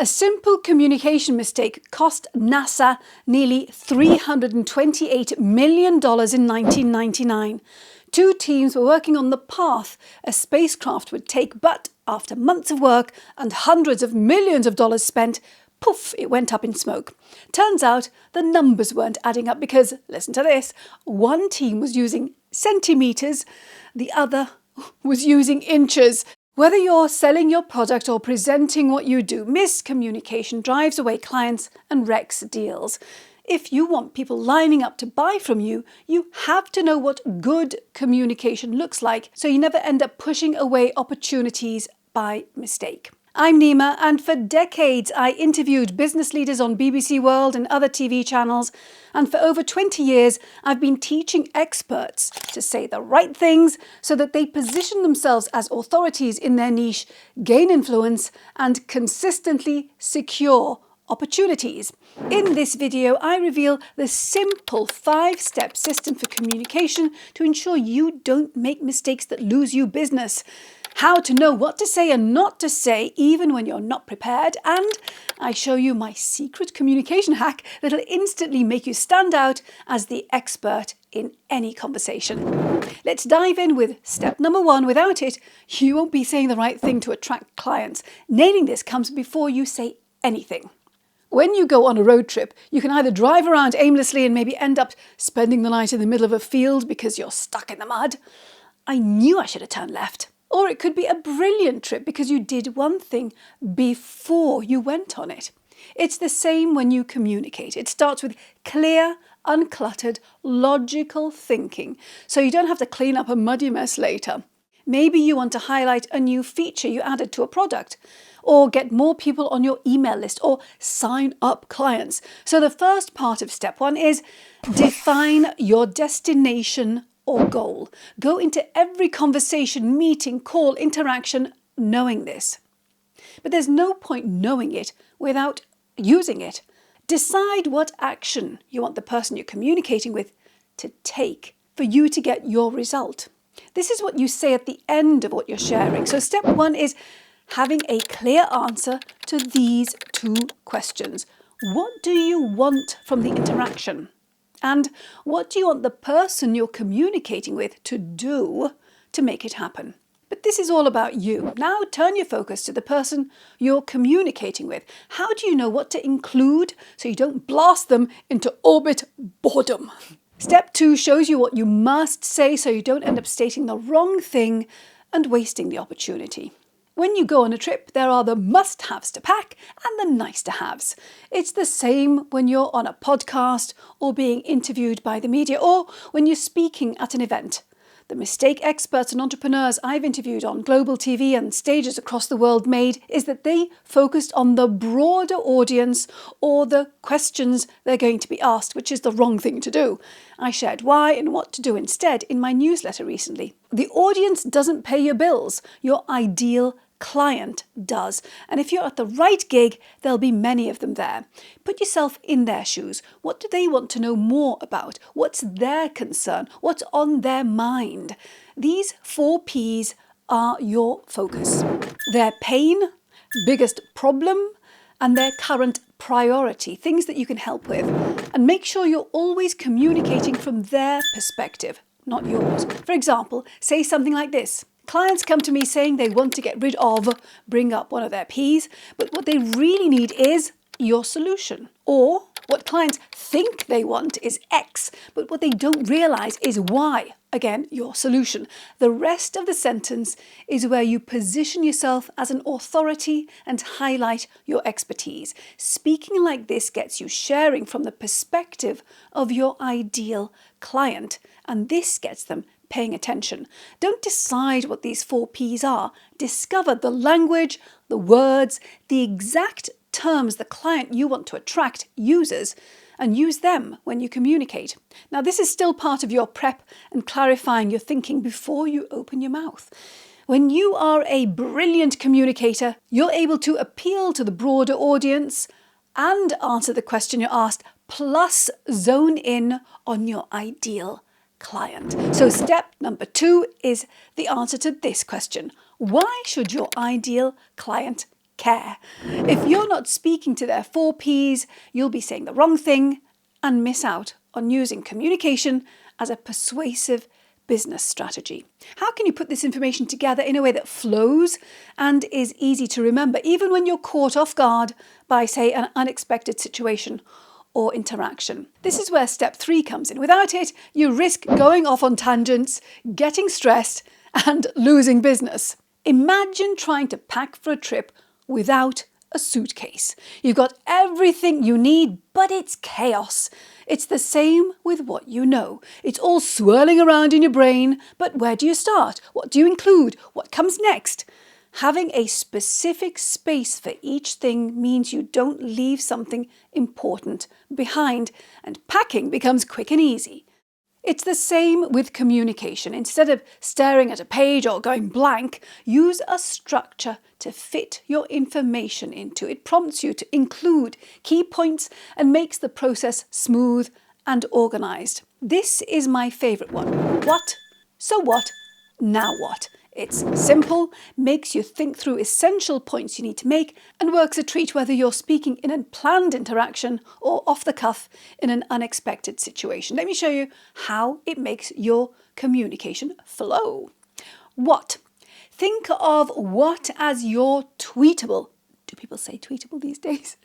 A simple communication mistake cost NASA nearly $328 million in 1999. Two teams were working on the path a spacecraft would take, but after months of work and hundreds of millions of dollars spent, poof, it went up in smoke. Turns out the numbers weren't adding up because, listen to this, one team was using centimetres, the other was using inches. Whether you're selling your product or presenting what you do, miscommunication drives away clients and wrecks deals. If you want people lining up to buy from you, you have to know what good communication looks like so you never end up pushing away opportunities by mistake. I'm Nima, and for decades I interviewed business leaders on BBC World and other TV channels, and for over 20 years I've been teaching experts to say the right things so that they position themselves as authorities in their niche, gain influence, and consistently secure opportunities. In this video, I reveal the simple 5-step system for communication to ensure you don't make mistakes that lose you business. How to know what to say and not to say even when you're not prepared, and I show you my secret communication hack that'll instantly make you stand out as the expert in any conversation. Let's dive in with step number 1. Without it, you won't be saying the right thing to attract clients. Nailing this comes before you say anything. When you go on a road trip, you can either drive around aimlessly and maybe end up spending the night in the middle of a field because you're stuck in the mud. I knew I should have turned left. Or it could be a brilliant trip because you did one thing before you went on it. It's the same when you communicate. It starts with clear, uncluttered, logical thinking, so you don't have to clean up a muddy mess later. Maybe you want to highlight a new feature you added to a product, or get more people on your email list, or sign up clients. So the first part of step 1 is define your destination or goal. Go into every conversation, meeting, call, interaction knowing this. But there's no point knowing it without using it. Decide what action you want the person you're communicating with to take for you to get your result. This is what you say at the end of what you're sharing. So step 1 is having a clear answer to these 2 questions. What do you want from the interaction? And what do you want the person you're communicating with to do to make it happen? But this is all about you. Now turn your focus to the person you're communicating with. How do you know what to include so you don't blast them into orbit boredom? Step 2 shows you what you must say so you don't end up stating the wrong thing and wasting the opportunity. When you go on a trip, there are the must-haves to pack and the nice-to-haves. It's the same when you're on a podcast or being interviewed by the media or when you're speaking at an event. The mistake experts and entrepreneurs I've interviewed on global TV and stages across the world made is that they focused on the broader audience or the questions they're going to be asked, which is the wrong thing to do. I shared why and what to do instead in my newsletter recently. The audience doesn't pay your bills. Your ideal client does. And if you're at the right gig, there'll be many of them there. Put yourself in their shoes. What do they want to know more about? What's their concern? What's on their mind? These 4 P's are your focus. Their pain, biggest problem, and their current priority, things that you can help with. And make sure you're always communicating from their perspective, not yours. For example, say something like this. Clients come to me saying they want to get rid of, bring up one of their P's, but what they really need is your solution. Or what clients think they want is X, but what they don't realize is Y. Again, your solution. The rest of the sentence is where you position yourself as an authority and highlight your expertise. Speaking like this gets you sharing from the perspective of your ideal client, and this gets them paying attention. Don't decide what these 4 P's are. Discover the language, the words, the exact terms the client you want to attract uses, and use them when you communicate. Now, this is still part of your prep and clarifying your thinking before you open your mouth. When you are a brilliant communicator, you're able to appeal to the broader audience and answer the question you're asked, plus zone in on your ideal client. So step number 2 is the answer to this question. Why should your ideal client care. If you're not speaking to their 4 Ps, you'll be saying the wrong thing and miss out on using communication as a persuasive business strategy. How can you put this information together in a way that flows and is easy to remember, even when you're caught off guard by, say, an unexpected situation or interaction? This is where step 3 comes in. Without it, you risk going off on tangents, getting stressed, and losing business. Imagine trying to pack for a trip without a suitcase. You've got everything you need, but it's chaos. It's the same with what you know. It's all swirling around in your brain, but where do you start? What do you include? What comes next? Having a specific space for each thing means you don't leave something important behind, and packing becomes quick and easy. It's the same with communication. Instead of staring at a page or going blank, use a structure to fit your information into. It prompts you to include key points and makes the process smooth and organized. This is my favorite one. What? So what? Now what? It's simple, makes you think through essential points you need to make, and works a treat whether you're speaking in a planned interaction or off the cuff in an unexpected situation. Let me show you how it makes your communication flow. What? Think of what as your tweetable. Do people say tweetable these days?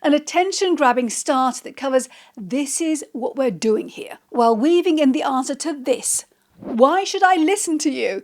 An attention-grabbing start that covers "this is what we're doing here," while weaving in the answer to this. Why should I listen to you?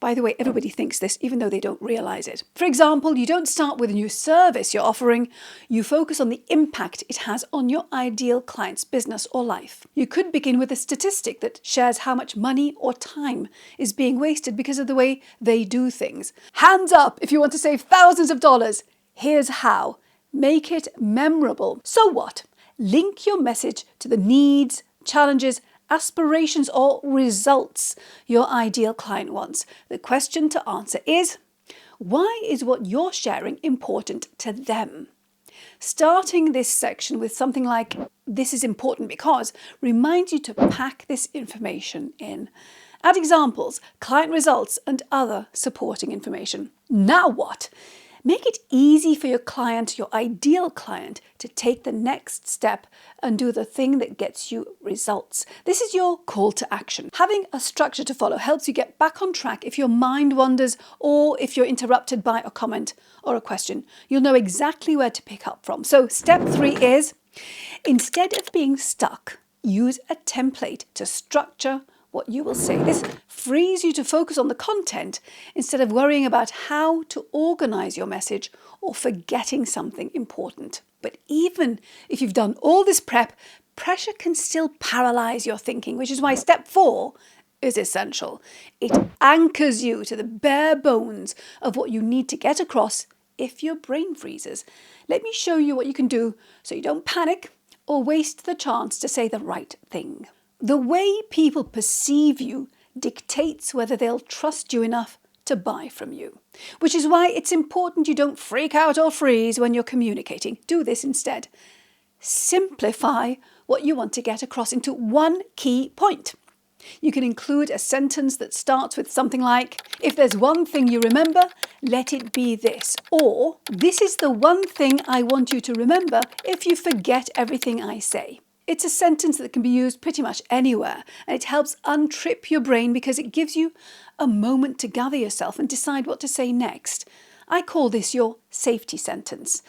By the way, everybody thinks this, even though they don't realize it. For example, you don't start with a new service you're offering. You focus on the impact it has on your ideal client's business or life. You could begin with a statistic that shares how much money or time is being wasted because of the way they do things. Hands up if you want to save thousands of dollars. Here's how. Make it memorable. So what? Link your message to the needs, challenges, aspirations or results your ideal client wants. The question to answer is, why is what you're sharing important to them? Starting this section with something like, "this is important because," reminds you to pack this information in. Add examples, client results, and other supporting information. Now what? Make it easy for your client, your ideal client, to take the next step and do the thing that gets you results. This is your call to action. Having a structure to follow helps you get back on track if your mind wanders or if you're interrupted by a comment or a question. You'll know exactly where to pick up from. So step 3 is, instead of being stuck, use a template to structure what you will say. This frees you to focus on the content instead of worrying about how to organize your message or forgetting something important. But even if you've done all this prep, pressure can still paralyze your thinking, which is why step 4 is essential. It anchors you to the bare bones of what you need to get across if your brain freezes. Let me show you what you can do so you don't panic or waste the chance to say the right thing. The way people perceive you dictates whether they'll trust you enough to buy from you, which is why it's important you don't freak out or freeze when you're communicating. Do this instead. Simplify what you want to get across into one key point. You can include a sentence that starts with something like, "if there's one thing you remember, let it be this," or "this is the one thing I want you to remember if you forget everything I say." It's a sentence that can be used pretty much anywhere, and it helps untrip your brain because it gives you a moment to gather yourself and decide what to say next. I call this your safety sentence.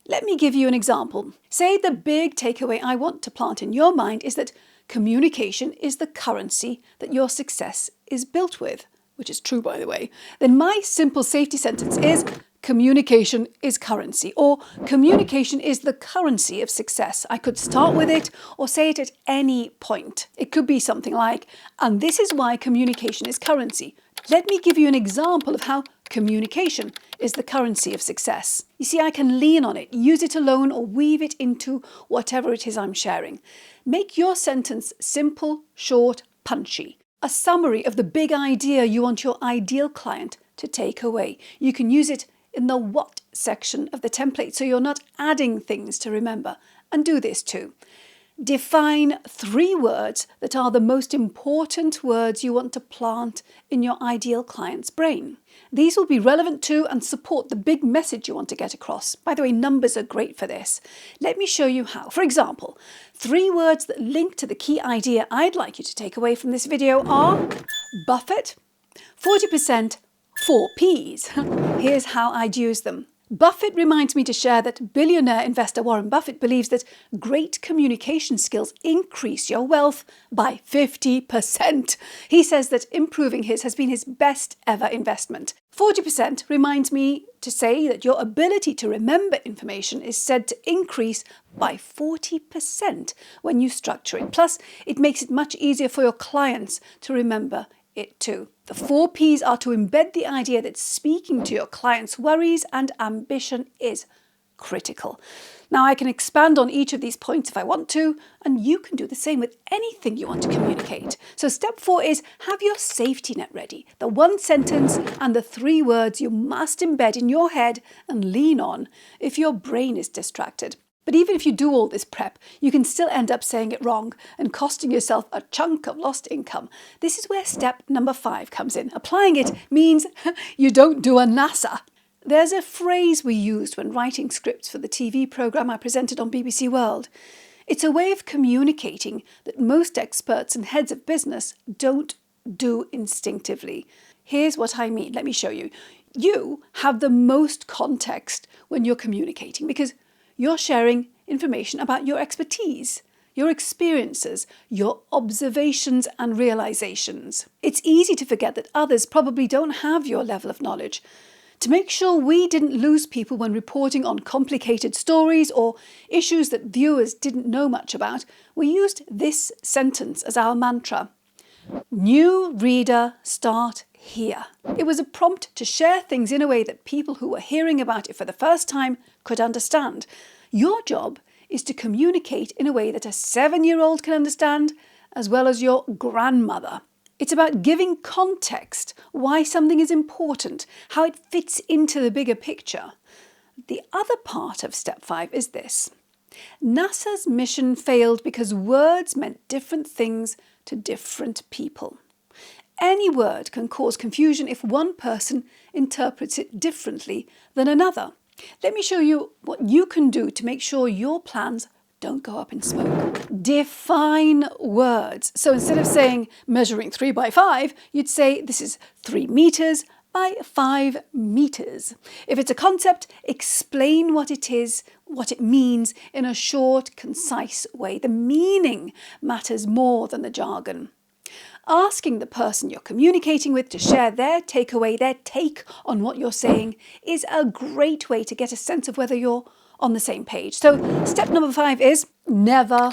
Let me give you an example. Say the big takeaway I want to plant in your mind is that communication is the currency that your success is built with, which is true, by the way. Then my simple safety sentence is, communication is currency, or communication is the currency of success. I could start with it or say it at any point. It could be something like, "and this is why communication is currency. Let me give you an example of how communication is the currency of success." You see, I can lean on it, use it alone, or weave it into whatever it is I'm sharing. Make your sentence simple, short, punchy. A summary of the big idea you want your ideal client to take away. You can use it in the what section of the template so you're not adding things to remember. And do this too. Define 3 words that are the most important words you want to plant in your ideal client's brain. These will be relevant to and support the big message you want to get across. By the way, numbers are great for this. Let me show you how. For example, 3 words that link to the key idea I'd like you to take away from this video are Buffett, 40%, 4 Ps. Here's how I'd use them. Buffett reminds me to share that billionaire investor Warren Buffett believes that great communication skills increase your wealth by 50%. He says that improving his has been his best ever investment. 40% reminds me to say that your ability to remember information is said to increase by 40% when you structure it. Plus, it makes it much easier for your clients to remember it too. The 4 Ps are to embed the idea that speaking to your client's worries and ambition is critical. Now, I can expand on each of these points if I want to, and you can do the same with anything you want to communicate. So step 4 is have your safety net ready. The 1 sentence and the 3 words you must embed in your head and lean on if your brain is distracted. But even if you do all this prep, you can still end up saying it wrong and costing yourself a chunk of lost income. This is where step number 5 comes in. Applying it means you don't do a NASA. There's a phrase we used when writing scripts for the TV programme I presented on BBC World. It's a way of communicating that most experts and heads of business don't do instinctively. Here's what I mean. Let me show you. You have the most context when you're communicating because you're sharing information about your expertise, your experiences, your observations and realizations. It's easy to forget that others probably don't have your level of knowledge. To make sure we didn't lose people when reporting on complicated stories or issues that viewers didn't know much about, we used this sentence as our mantra. New reader, start here. It was a prompt to share things in a way that people who were hearing about it for the first time could understand. Your job is to communicate in a way that a 7-year-old can understand, as well as your grandmother. It's about giving context, why something is important, how it fits into the bigger picture. The other part of step 5 is this. NASA's mission failed because words meant different things to different people. Any word can cause confusion if one person interprets it differently than another. Let me show you what you can do to make sure your plans don't go up in smoke. Define words. So instead of saying measuring 3 by 5, you'd say this is 3 meters by 5 meters. If it's a concept, explain what it is, what it means in a short, concise way. The meaning matters more than the jargon. Asking the person you're communicating with to share their takeaway, their take on what you're saying, is a great way to get a sense of whether you're on the same page. So step number 5 is never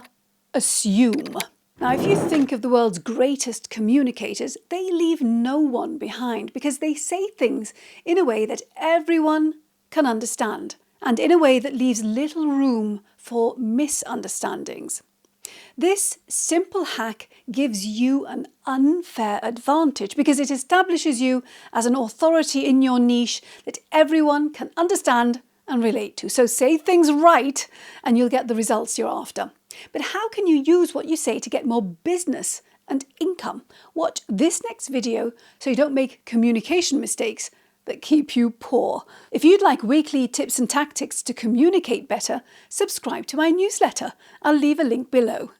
assume. Now, if you think of the world's greatest communicators, they leave no one behind because they say things in a way that everyone can understand and in a way that leaves little room for misunderstandings. This simple hack gives you an unfair advantage because it establishes you as an authority in your niche that everyone can understand and relate to. So say things right and you'll get the results you're after. But how can you use what you say to get more business and income? Watch this next video so you don't make communication mistakes that keep you poor. If you'd like weekly tips and tactics to communicate better, subscribe to my newsletter. I'll leave a link below.